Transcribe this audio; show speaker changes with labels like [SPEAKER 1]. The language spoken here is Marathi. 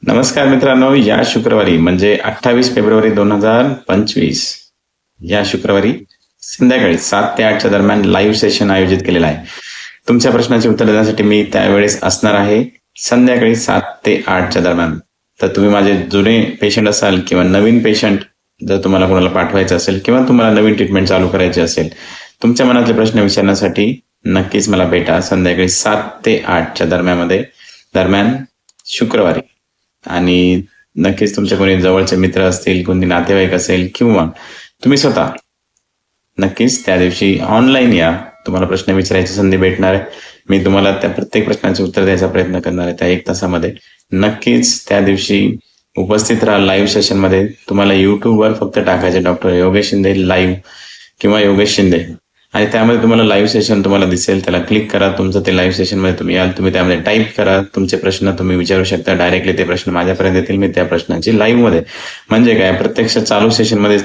[SPEAKER 1] नमस्कार मित्रांनो, या शुक्रवारी म्हणजे 28 फेब्रुवारी 2025 या शुक्रवारी संध्याकाळी 7 ते 8च्या दरम्यान लाईव्ह सेशन आयोजित केलेलं आहे. तुमच्या प्रश्नाची उत्तर देण्यासाठी मी त्यावेळेस असणार आहे संध्याकाळी 7 ते 8च्या दरम्यान. तर तुम्ही माझे जुने पेशंट असाल किंवा नवीन पेशंट जर तुम्हाला कोणाला पाठवायचं असेल किंवा तुम्हाला नवीन ट्रीटमेंट चालू करायची असेल, तुमच्या मनातले प्रश्न विचारण्यासाठी नक्कीच मला भेटा संध्याकाळी 7 ते 8च्या दरम्यान शुक्रवारी. आणि नक्कीच तुमचे कोणी जवळचे मित्र असतील, कोणी नातेवाईक असेल किंवा तुम्ही स्वतः नक्कीच त्या दिवशी ऑनलाईन या. तुम्हाला प्रश्न विचारायची संधी भेटणार आहे. मी तुम्हाला त्या प्रत्येक प्रश्नाचे उत्तर द्यायचा प्रयत्न करणार आहे त्या 1 तासामध्ये. नक्कीच त्या दिवशी उपस्थित राहा लाईव्ह सेशनमध्ये. तुम्हाला युट्यूबवर फक्त टाकायचे डॉक्टर योगेश शिंदे लाईव्ह किंवा योगेश शिंदे आणि त्यामध्ये तुम्हाला लाईव्ह सेशन तुम्हाला दिसेल. त्याला क्लिक करा. तुमचं ते लाईव्ह सेशनमध्ये तुम्ही याल. तुम्ही त्यामध्ये टाईप करा. तुमचे प्रश्न तुम्ही विचारू शकता. डायरेक्टली ते प्रश्न माझ्यापर्यंत येतील. मी त्या प्रश्नांची लाईव्हमध्ये म्हणजे काय प्रत्यक्ष चालू सेशनमध्ये